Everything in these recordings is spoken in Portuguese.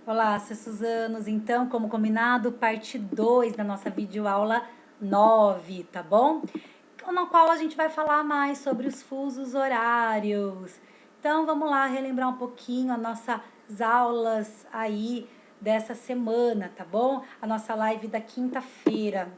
Olá, Suzanos. Então, como combinado, parte 2 da nossa videoaula 9, tá bom? Na qual a gente vai falar mais sobre os fusos horários. Então, vamos lá relembrar um pouquinho as nossas aulas aí dessa semana, tá bom? A nossa live da quinta-feira.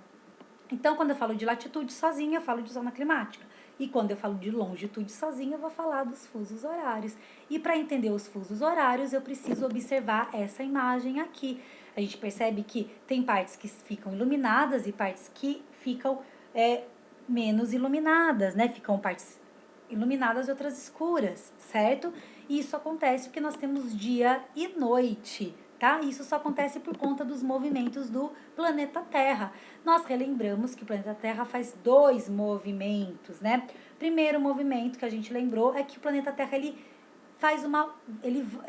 Então, quando eu falo de latitude sozinha, eu falo de zona climática. E quando eu falo de longitude sozinha, eu vou falar dos fusos horários. E para entender os fusos horários, eu preciso observar essa imagem aqui. A gente percebe que tem partes que ficam iluminadas e partes que ficam menos iluminadas, né? Ficam partes iluminadas e outras escuras, certo? E isso acontece porque nós temos dia e noite, tá? Isso só acontece por conta dos movimentos do planeta Terra. Nós relembramos que o planeta Terra faz dois movimentos, né? Primeiro movimento que a gente lembrou é que o planeta Terra ele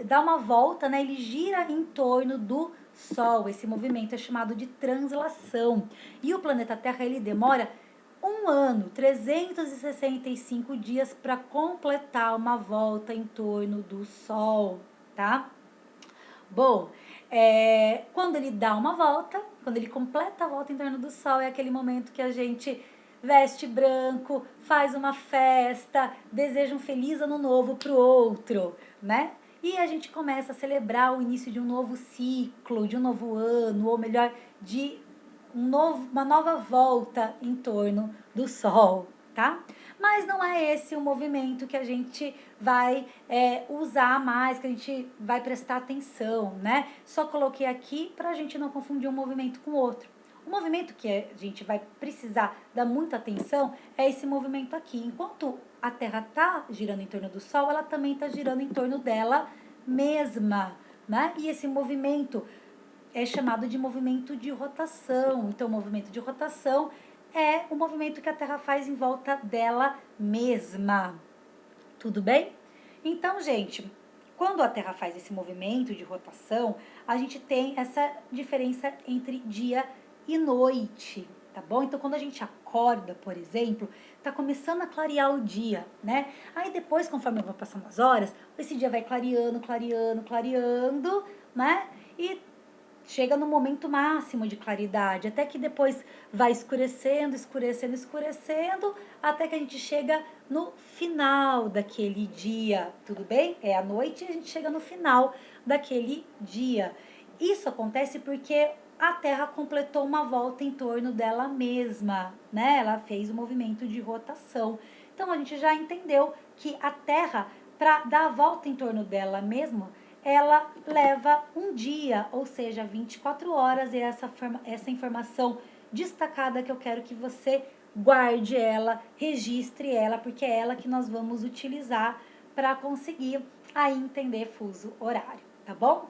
dá uma volta, né? Ele gira em torno do Sol. Esse movimento é chamado de translação. E o planeta Terra ele demora um ano, 365 dias para completar uma volta em torno do Sol, tá? Bom, quando ele dá uma volta, quando ele completa a volta em torno do Sol, é aquele momento que a gente veste branco, faz uma festa, deseja um feliz ano novo pro outro, né? E a gente começa a celebrar o início de um novo ciclo, de um novo ano, ou melhor, de uma nova volta em torno do Sol, tá? Mas não é esse o movimento que a gente vai usar mais, que a gente vai prestar atenção, né? Só coloquei aqui para a gente não confundir um movimento com o outro. O movimento que a gente vai precisar dar muita atenção é esse movimento aqui. Enquanto a Terra está girando em torno do Sol, ela também está girando em torno dela mesma, né? E esse movimento é chamado de movimento de rotação. Então, o movimento de rotação é o movimento que a Terra faz em volta dela mesma. Tudo bem? Então, gente, quando a Terra faz esse movimento de rotação, a gente tem essa diferença entre dia e noite, tá bom? Então, quando a gente acorda, por exemplo, tá começando a clarear o dia, né? Aí depois, conforme vão passando as horas, esse dia vai clareando, clareando, clareando, né? E chega no momento máximo de claridade, até que depois vai escurecendo, escurecendo, escurecendo, até que a gente chega no final daquele dia, tudo bem? É a noite e a gente chega no final daquele dia. Isso acontece porque a Terra completou uma volta em torno dela mesma, né? Ela fez o movimento de rotação. Então a gente já entendeu que a Terra, para dar a volta em torno dela mesma, ela leva um dia, ou seja, 24 horas, e essa informação destacada que eu quero que você guarde ela, registre ela, porque é ela que nós vamos utilizar para conseguir aí entender fuso horário, tá bom?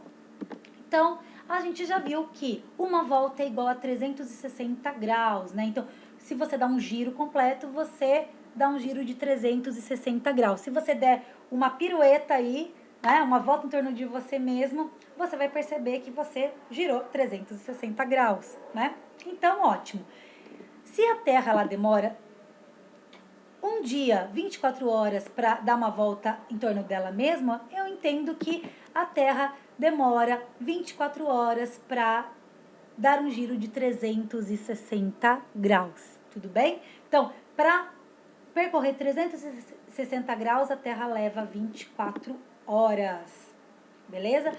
Então, a gente já viu que uma volta é igual a 360 graus, né? Então, se você dá um giro completo, você dá um giro de 360 graus. Se você der uma pirueta aí, né, uma volta em torno de você mesmo, você vai perceber que você girou 360 graus, né? Então, ótimo. Se a Terra ela demora um dia, 24 horas para dar uma volta em torno dela mesma, eu entendo que a Terra demora 24 horas para dar um giro de 360 graus, tudo bem? Então, para percorrer 360 graus, a Terra leva 24 horas, beleza?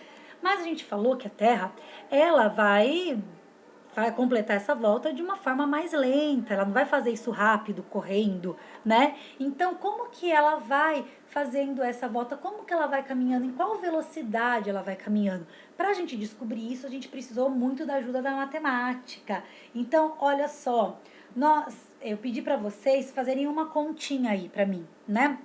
Mas a gente falou que a Terra, ela vai completar essa volta de uma forma mais lenta, ela não vai fazer isso rápido, correndo, né? Então, como que ela vai fazendo essa volta? Como que ela vai caminhando? Em qual velocidade ela vai caminhando? Para a gente descobrir isso, a gente precisou muito da ajuda da matemática. Então, olha só, eu pedi para vocês fazerem uma continha aí para mim, né?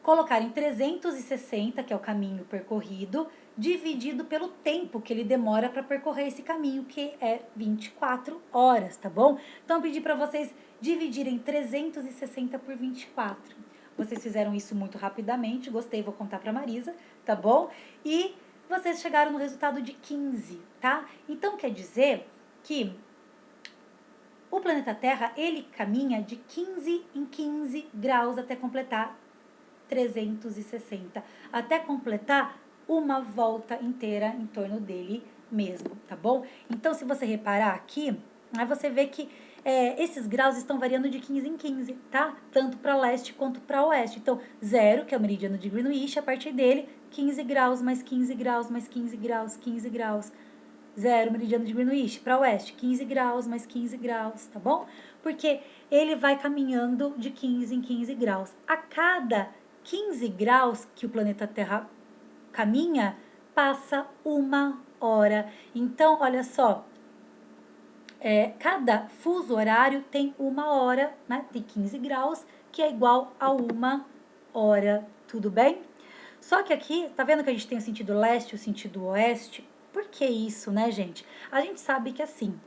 Colocarem 360, que é o caminho percorrido, dividido pelo tempo que ele demora para percorrer esse caminho, que é 24 horas, tá bom? Então, eu pedi para vocês dividirem 360 por 24. Vocês fizeram isso muito rapidamente, gostei, vou contar para Marisa, tá bom? E vocês chegaram no resultado de 15, tá? Então, quer dizer que o planeta Terra, ele caminha de 15 em 15 graus até completar 360, até completar uma volta inteira em torno dele mesmo, tá bom? Então, se você reparar aqui, aí você vê que esses graus estão variando de 15 em 15, tá? Tanto para leste quanto para oeste. Então, 0, que é o meridiano de Greenwich, a partir dele, 15 graus, mais 15 graus, mais 15 graus, 15 graus. 0, meridiano de Greenwich, para oeste, 15 graus, mais 15 graus, tá bom? Porque ele vai caminhando de 15 em 15 graus. A cada 15 graus que o planeta Terra caminha, passa 1 hora. Então, olha só, cada fuso horário tem 1 hora, né? Tem 15 graus, que é igual a 1 hora, tudo bem? Só que aqui, tá vendo que a gente tem o sentido leste e o sentido oeste? Por que isso, né, gente? A gente sabe que assim,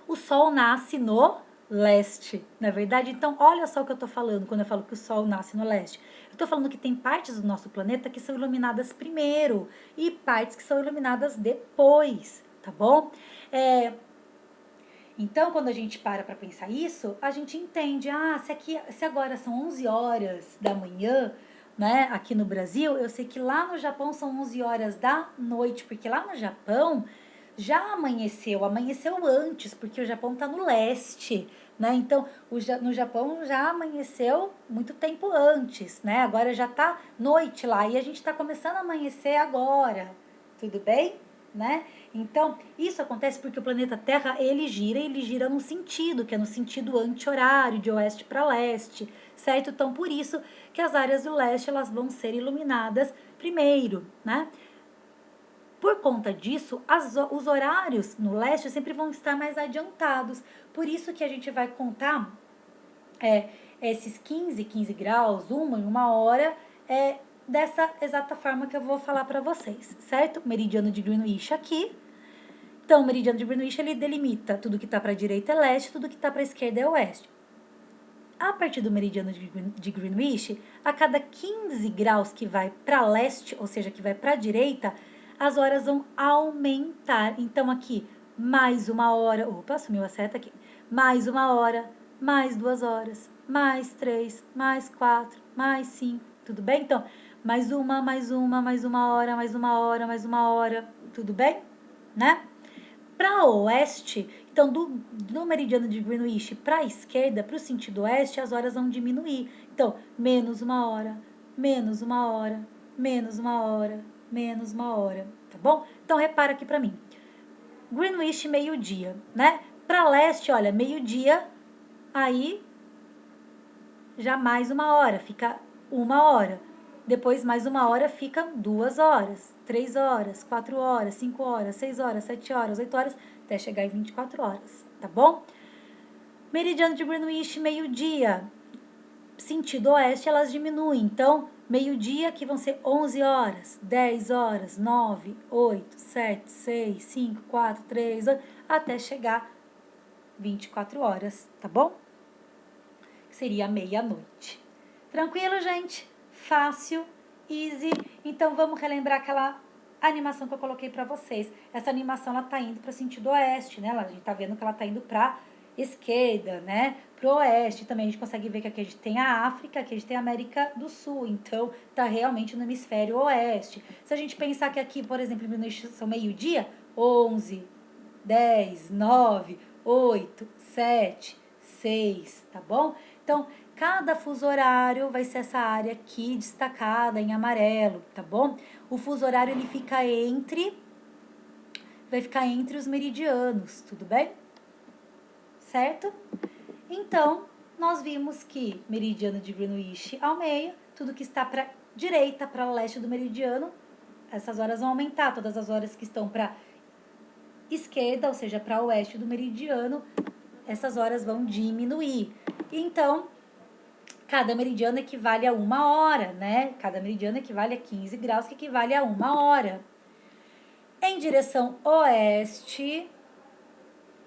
o Sol nasce no leste, não é verdade? Então, olha só o que eu tô falando quando eu falo que o Sol nasce no leste. Eu tô falando que tem partes do nosso planeta que são iluminadas primeiro e partes que são iluminadas depois, tá bom? Então, quando a gente para pensar isso, a gente entende, se agora são 11 horas da manhã, né, aqui no Brasil, eu sei que lá no Japão são 11 horas da noite, porque lá no Japão já amanheceu antes, porque o Japão está no leste, né? Então, no Japão já amanheceu muito tempo antes, né? Agora já tá noite lá e a gente está começando a amanhecer agora, tudo bem? Né? Então, isso acontece porque o planeta Terra, ele gira no sentido, que é no sentido anti-horário, de oeste para leste, certo? Então, por isso que as áreas do leste, elas vão ser iluminadas primeiro, né? Por conta disso, os horários no leste sempre vão estar mais adiantados. Por isso que a gente vai contar esses 15 graus, em 1 hora, dessa exata forma que eu vou falar para vocês, certo? Meridiano de Greenwich aqui. Então, o meridiano de Greenwich, ele delimita tudo que está para a direita é leste, tudo que está para a esquerda é oeste. A partir do meridiano de Greenwich, a cada 15 graus que vai para leste, ou seja, que vai para a direita, as horas vão aumentar. Então, aqui, mais 1 hora. Opa, sumiu a seta aqui. Mais 1 hora, mais 2 horas, mais 3, mais 4, mais 5. Tudo bem? Então, mais 1 hora, mais 1 hora, mais 1 hora. Tudo bem? Né? Para oeste, então do meridiano de Greenwich para a esquerda, para o sentido oeste, as horas vão diminuir. Então, menos 1 hora, menos 1 hora, menos 1 hora, menos 1 hora, tá bom? Então, repara aqui para mim. Greenwich, meio-dia, né? Para leste, olha, meio-dia, aí já mais 1 hora, fica 1 hora. Depois, mais 1 hora, fica 2 horas, 3 horas, 4 horas, 5 horas, 6 horas, 7 horas, 8 horas, até chegar em 24 horas, tá bom? Meridiano de Greenwich, meio-dia. Sentido oeste, elas diminuem. Então, meio-dia que vão ser 11 horas, 10 horas, 9, 8, 7, 6, 5, 4, 3, 8, até chegar 24 horas, tá bom? Seria meia-noite. Tranquilo, gente? Fácil, easy. Então, vamos relembrar aquela animação que eu coloquei para vocês. Essa animação, ela tá indo para o sentido oeste, né? A gente tá vendo que ela tá indo para esquerda, né? Pro oeste também. A gente consegue ver que aqui a gente tem a África, aqui a gente tem a América do Sul. Então, tá realmente no hemisfério oeste. Se a gente pensar que aqui, por exemplo, são meio-dia, 11, 10, 9, 8, 7, 6, tá bom? Então, cada fuso horário vai ser essa área aqui destacada em amarelo, tá bom? O fuso horário, ele vai ficar entre os meridianos, tudo bem? Certo? Então, nós vimos que meridiano de Greenwich ao meio, tudo que está para direita, para leste do meridiano, essas horas vão aumentar, todas as horas que estão para esquerda, ou seja, para oeste do meridiano, essas horas vão diminuir. Então, cada meridiano equivale a 1 hora, né? Cada meridiano equivale a 15 graus, que equivale a 1 hora. Em direção oeste,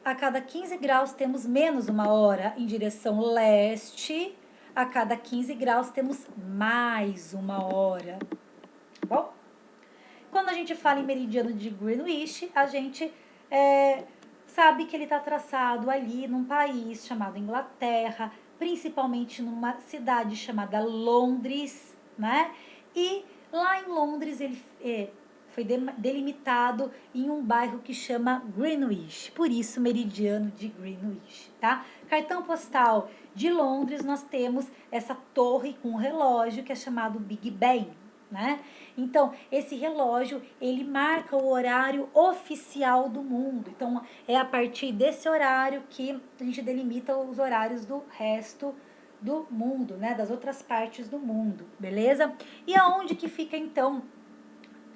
a cada 15 graus temos menos 1 hora. Em direção leste, a cada 15 graus temos mais 1 hora. Tá bom? Quando a gente fala em meridiano de Greenwich, a gente sabe que ele está traçado ali num país chamado Inglaterra, principalmente numa cidade chamada Londres, né? E Lá em Londres, ele foi delimitado em um bairro que chama Greenwich, por isso meridiano de Greenwich, tá? Cartão postal de Londres, nós temos essa torre com um relógio que é chamado Big Ben, né? Então, esse relógio, ele marca o horário oficial do mundo. Então, é a partir desse horário que a gente delimita os horários do resto do mundo, né? Das outras partes do mundo, beleza? E aonde que fica, então,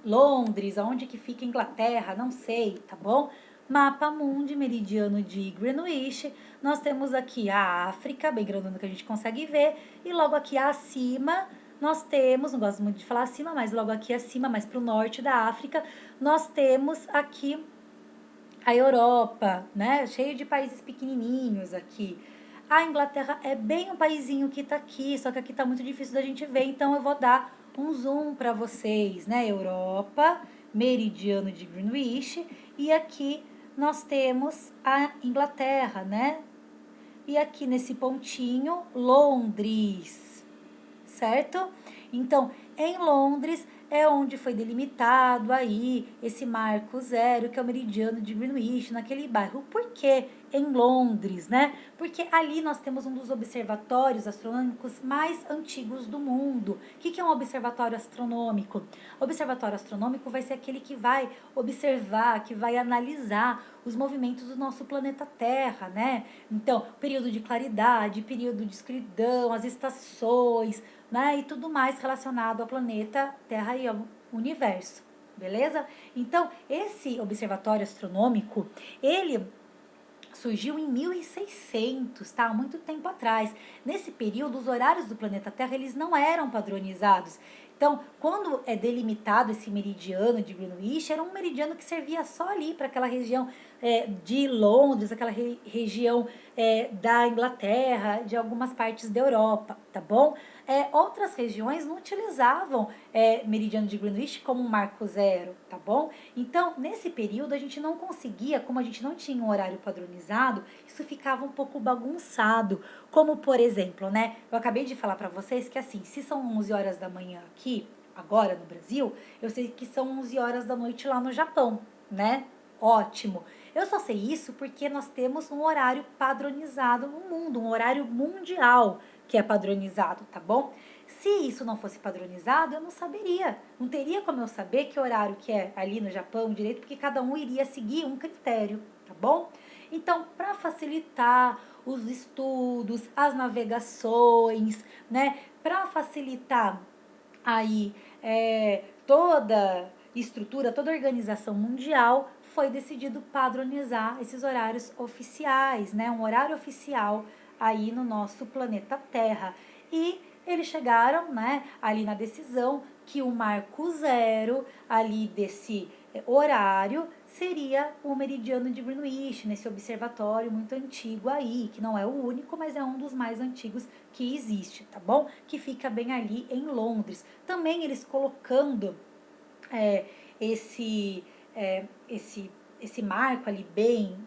Londres? Aonde que fica Inglaterra? Não sei, tá bom? Mapa Mundi, meridiano de Greenwich. Nós temos aqui a África, bem grandona que a gente consegue ver. E logo aqui acima, nós temos, não gosto muito de falar acima, mas logo aqui acima, mais para o norte da África, nós temos aqui a Europa, né? Cheio de países pequenininhos aqui. A Inglaterra é bem um paísinho que tá aqui, só que aqui tá muito difícil da gente ver, então eu vou dar um zoom para vocês, né? Europa, meridiano de Greenwich, e aqui nós temos a Inglaterra, né? E aqui nesse pontinho, Londres, certo? Então, em Londres é onde foi delimitado aí esse marco zero, que é o meridiano de Greenwich, naquele bairro. Por que em Londres, né? Porque ali nós temos um dos observatórios astronômicos mais antigos do mundo. O que é um observatório astronômico? O observatório astronômico vai ser aquele que vai observar, que vai analisar os movimentos do nosso planeta Terra, né? Então, período de claridade, período de escuridão, as estações, né? E tudo mais relacionado ao planeta Terra e ao universo, beleza? Então, esse observatório astronômico, ele surgiu em 1600, tá? Há muito tempo atrás. Nesse período, os horários do planeta Terra, eles não eram padronizados. Então, quando é delimitado esse meridiano de Greenwich, era um meridiano que servia só ali para aquela região de Londres, aquela região da Inglaterra, de algumas partes da Europa, tá bom? Outras regiões não utilizavam meridiano de Greenwich como um marco zero, tá bom? Então, nesse período, a gente não conseguia, como a gente não tinha um horário padronizado, isso ficava um pouco bagunçado. Como, por exemplo, né? Eu acabei de falar para vocês que, assim, se são 11 horas da manhã aqui, agora no Brasil, eu sei que são 11 horas da noite lá no Japão, né? Ótimo. Eu só sei isso porque nós temos um horário padronizado no mundo, um horário mundial que é padronizado, tá bom? Se isso não fosse padronizado, eu não saberia. Não teria como eu saber que horário que é ali no Japão direito, porque cada um iria seguir um critério, tá bom? Então, para facilitar os estudos, as navegações, né? Para facilitar aí toda estrutura, toda organização mundial, foi decidido padronizar esses horários oficiais, né? Um horário oficial aí no nosso planeta Terra. E eles chegaram, né, ali na decisão que o marco zero ali desse horário seria o meridiano de Greenwich, nesse observatório muito antigo aí, que não é o único, mas é um dos mais antigos que existe, tá bom? Que fica bem ali em Londres. Também eles colocando esse marco ali bem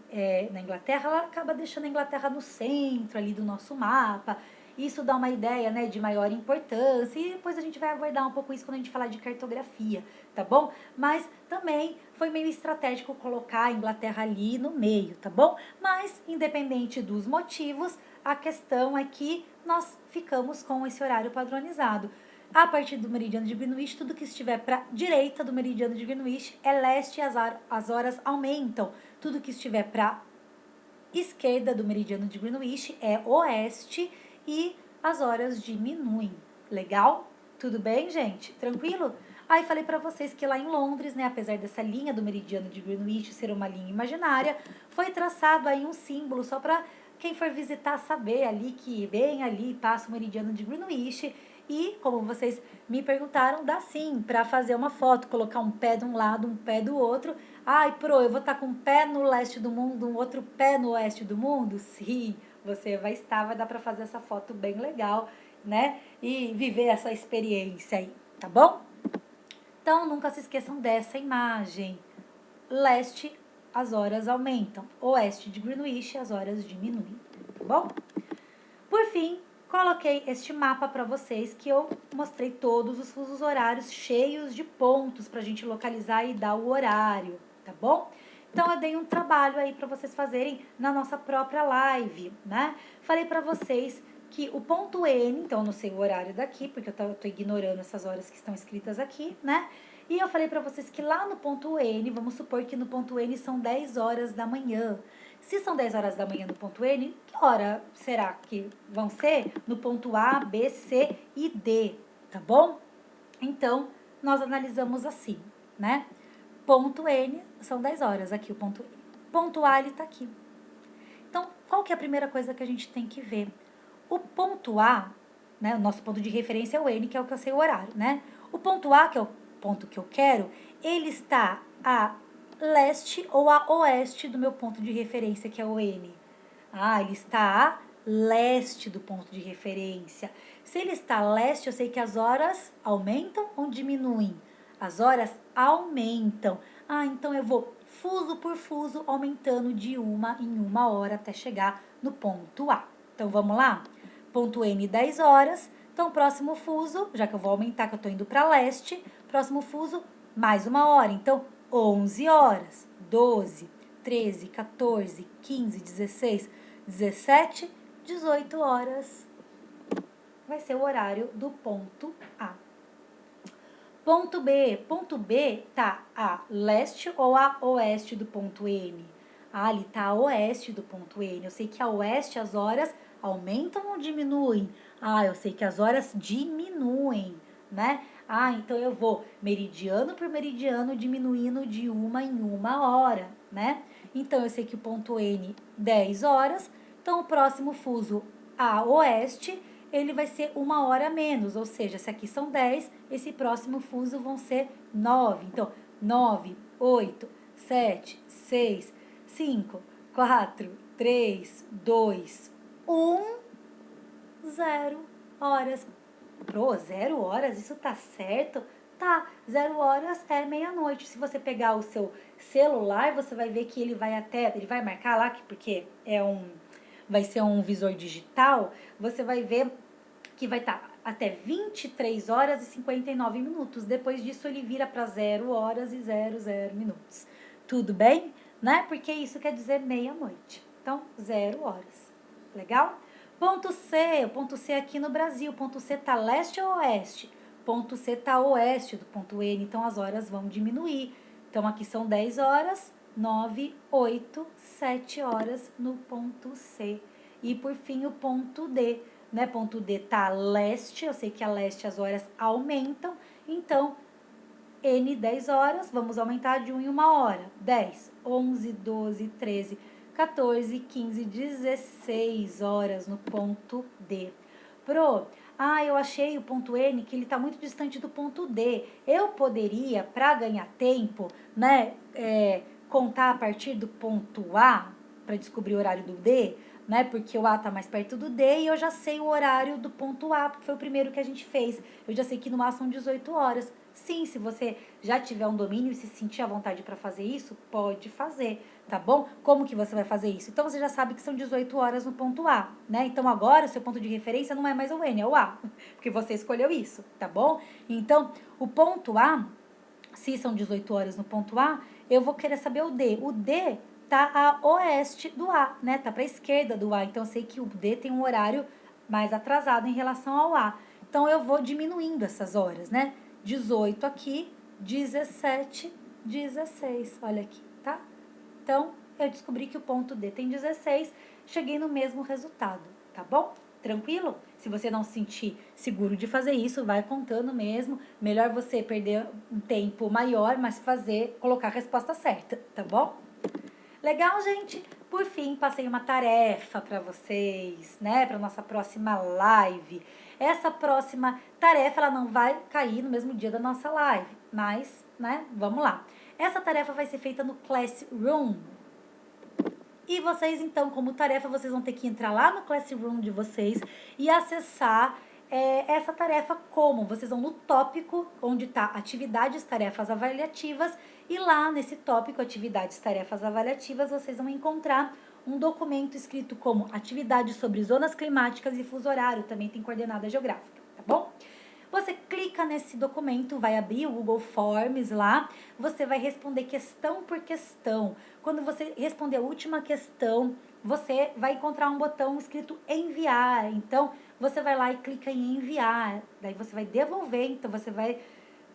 na Inglaterra, ela acaba deixando a Inglaterra no centro ali do nosso mapa. Isso dá uma ideia, né, de maior importância, e depois a gente vai abordar um pouco isso quando a gente falar de cartografia, tá bom? Mas também foi meio estratégico colocar a Inglaterra ali no meio, tá bom? Mas, independente dos motivos, a questão é que nós ficamos com esse horário padronizado. A partir do meridiano de Greenwich, tudo que estiver para direita do meridiano de Greenwich é leste e as horas aumentam. Tudo que estiver para esquerda do meridiano de Greenwich é oeste e as horas diminuem. Legal? Tudo bem, gente? Tranquilo? Aí falei para vocês que lá em Londres, né, apesar dessa linha do meridiano de Greenwich ser uma linha imaginária, foi traçado aí um símbolo só para quem for visitar saber ali que bem ali passa o meridiano de Greenwich. E, como vocês me perguntaram, dá sim para fazer uma foto, colocar um pé de um lado, um pé do outro. Ai, eu vou estar com um pé no leste do mundo, um outro pé no oeste do mundo? Sim, você vai estar, vai dar para fazer essa foto bem legal, né? E viver essa experiência aí, tá bom? Então, nunca se esqueçam dessa imagem. Leste, as horas aumentam. Oeste de Greenwich, as horas diminuem, tá bom? Por fim, coloquei este mapa para vocês que eu mostrei todos os fusos horários cheios de pontos para a gente localizar e dar o horário, tá bom? Então, eu dei um trabalho aí para vocês fazerem na nossa própria live, né? Falei para vocês que o ponto N, então eu não sei o horário daqui, porque eu tô ignorando essas horas que estão escritas aqui, né? E eu falei para vocês que lá no ponto N, vamos supor que no ponto N são 10 horas da manhã. Se são 10 horas da manhã no ponto N, que hora será que vão ser no ponto A, B, C e D, tá bom? Então, nós analisamos assim, né? Ponto N são 10 horas, aqui o ponto N. Ponto A, ele tá aqui. Então, qual que é a primeira coisa que a gente tem que ver? O ponto A, né, o nosso ponto de referência é o N, que é o que eu sei o horário, né? O ponto A, que é o ponto que eu quero, ele está a leste ou a oeste do meu ponto de referência, que é o N. Ah, ele está a leste do ponto de referência. Se ele está a leste, eu sei que as horas aumentam ou diminuem? As horas aumentam. Ah, então eu vou fuso por fuso aumentando de uma em uma hora até chegar no ponto A. Então vamos lá? Ponto N, 10 horas. Então, próximo fuso, já que eu vou aumentar, que eu estou indo para leste, próximo fuso, mais uma hora. Então, 11 horas, 12, 13, 14, 15, 16, 17, 18 horas. Vai ser o horário do ponto A. Ponto B tá a leste ou a oeste do ponto N? Ah, ele tá a oeste do ponto N. Eu sei que a oeste as horas aumentam ou diminuem? Ah, eu sei que as horas diminuem, né? Ah, então eu vou meridiano por meridiano diminuindo de uma em uma hora, né? Então eu sei que o ponto N, 10 horas. Então o próximo fuso a oeste, ele vai ser uma hora a menos, ou seja, se aqui são 10, esse próximo fuso vão ser 9. Então, 9, 8, 7, 6, 5, 4, 3, 2, 1, 0 horas. Pro, 0 horas? Isso tá certo? Tá, 0 horas é meia-noite. Se você pegar o seu celular, você vai ver que ele vai marcar lá, porque vai ser um visor digital, você vai ver que vai estar até 23 horas e 59 minutos. Depois disso, ele vira para 0 horas e 00 minutos. Tudo bem? Né? Porque isso quer dizer meia-noite. Então, 0 horas. Legal? Ponto C, o ponto C aqui no Brasil. Ponto C tá leste ou oeste? Ponto C tá oeste do ponto N, então as horas vão diminuir. Então, aqui são 10 horas, 9, 8, 7 horas no ponto C. E, por fim, o ponto D, né? Ponto D tá a leste, eu sei que a leste as horas aumentam, então, N 10 horas, vamos aumentar de 1 em 1 hora. 10, 11, 12, 13, 14, 15, 16 horas no ponto D. Eu achei o ponto N que ele está muito distante do ponto D. Eu poderia, para ganhar tempo, né, contar a partir do ponto A, para descobrir o horário do D, né, porque o A está mais perto do D e eu já sei o horário do ponto A, porque foi o primeiro que a gente fez. Eu já sei que no A são 18 horas. Sim, se você já tiver um domínio e se sentir à vontade para fazer isso, pode fazer, tá bom? Como que você vai fazer isso? Então, você já sabe que são 18 horas no ponto A, né? Então, agora, o seu ponto de referência não é mais o N, é o A, porque você escolheu isso, tá bom? Então, o ponto A, se são 18 horas no ponto A, eu vou querer saber o D. O D tá a oeste do A, né? Tá para a esquerda do A, então eu sei que o D tem um horário mais atrasado em relação ao A. Então, eu vou diminuindo essas horas, né? 18 aqui, 17, 16. Olha aqui, tá? Então, eu descobri que o ponto D tem 16, cheguei no mesmo resultado, tá bom? Tranquilo? Se você não se sentir seguro de fazer isso, vai contando mesmo. Melhor você perder um tempo maior, mas colocar a resposta certa, tá bom? Legal, gente? Por fim, passei uma tarefa para vocês, né? Para nossa próxima live. Essa próxima tarefa, ela não vai cair no mesmo dia da nossa live, mas, né? Vamos lá. Essa tarefa vai ser feita no Classroom. E vocês, então, como tarefa, vocês vão ter que entrar lá no Classroom de vocês e acessar essa tarefa como? Vocês vão no tópico onde está atividades, tarefas avaliativas, e lá nesse tópico, atividades, tarefas avaliativas, vocês vão encontrar um documento escrito como atividade sobre zonas climáticas e fuso horário, também tem coordenada geográfica, tá bom? Você clica nesse documento, vai abrir o Google Forms lá, você vai responder questão por questão. Quando você responder a última questão, você vai encontrar um botão escrito enviar. Então, você vai lá e clica em enviar. Daí você vai devolver, então você vai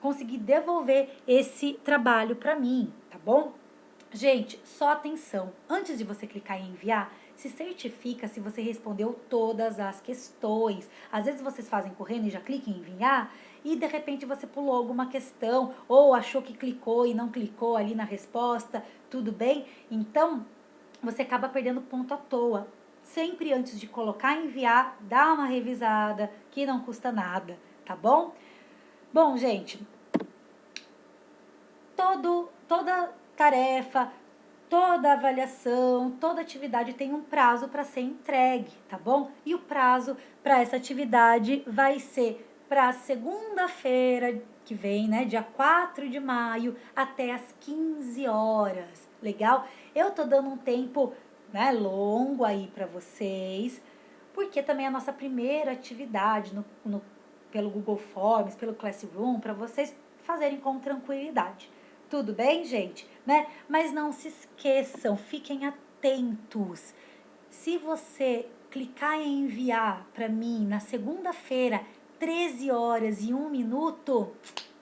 conseguir devolver esse trabalho para mim, tá bom? Gente, só atenção. Antes de você clicar em enviar, se certifica se você respondeu todas as questões. Às vezes vocês fazem correndo e já clicam em enviar e de repente você pulou alguma questão ou achou que clicou e não clicou ali na resposta, tudo bem? Então, você acaba perdendo ponto à toa. Sempre antes de colocar em enviar, dá uma revisada que não custa nada, tá bom? Bom, gente, toda tarefa, toda avaliação, toda atividade tem um prazo para ser entregue, tá bom? E o prazo para essa atividade vai ser para segunda-feira que vem, né, dia 4 de maio, até as 15 horas, legal? Eu tô dando um tempo, né, longo aí para vocês, porque também é a nossa primeira atividade pelo Google Forms, pelo Classroom, para vocês fazerem com tranquilidade. Tudo bem, gente? Né? Mas não se esqueçam, fiquem atentos. Se você clicar em enviar para mim na segunda-feira, 13 horas e 1 minuto,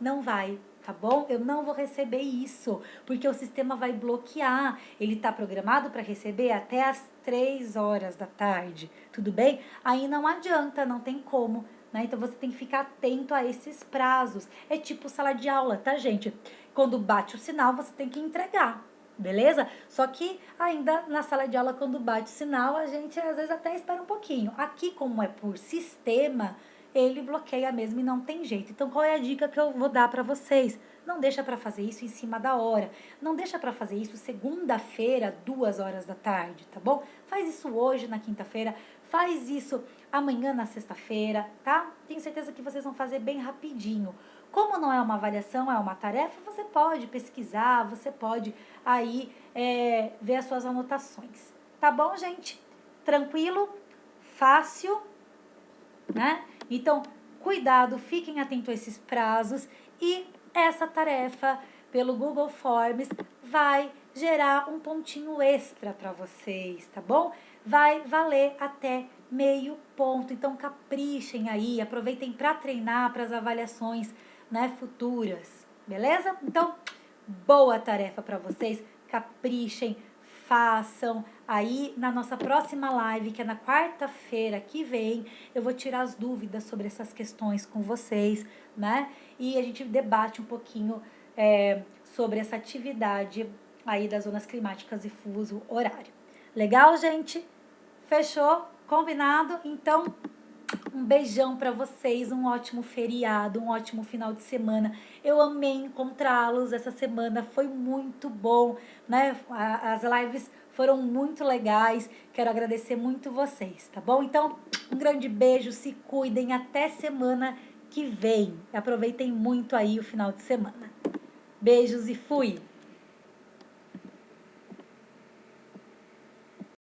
não vai, tá bom? Eu não vou receber isso, porque o sistema vai bloquear. Ele está programado para receber até as 3 horas da tarde, tudo bem? Aí não adianta, não tem como. Né? Então você tem que ficar atento a esses prazos. É tipo sala de aula, tá, gente? Quando bate o sinal, você tem que entregar, beleza? Só que ainda na sala de aula, quando bate o sinal, a gente às vezes até espera um pouquinho. Aqui, como é por sistema, ele bloqueia mesmo e não tem jeito. Então, qual é a dica que eu vou dar para vocês? Não deixa para fazer isso em cima da hora. Não deixa para fazer isso segunda-feira, 2 horas da tarde, tá bom? Faz isso hoje, na quinta-feira. Faz isso amanhã, na sexta-feira, tá? Tenho certeza que vocês vão fazer bem rapidinho. Como não é uma avaliação, é uma tarefa, você pode pesquisar, você pode aí ver as suas anotações. Tá bom, gente? Tranquilo? Fácil? Né? Então, cuidado, fiquem atentos a esses prazos e essa tarefa pelo Google Forms vai gerar um pontinho extra para vocês, tá bom? Vai valer até meio ponto, então caprichem aí, aproveitem para treinar para as avaliações, né, futuras, beleza? Então, boa tarefa para vocês, caprichem, façam. Aí na nossa próxima live, que é na quarta-feira que vem, eu vou tirar as dúvidas sobre essas questões com vocês, né? E a gente debate um pouquinho sobre essa atividade aí das zonas climáticas e fuso horário. Legal, gente? Fechou? Combinado? Então, um beijão para vocês, um ótimo feriado, um ótimo final de semana. Eu amei encontrá-los essa semana, foi muito bom, né? As lives foram muito legais. Quero agradecer muito vocês, tá bom? Então, um grande beijo, se cuidem, até semana que vem. Aproveitem muito aí o final de semana. Beijos e fui!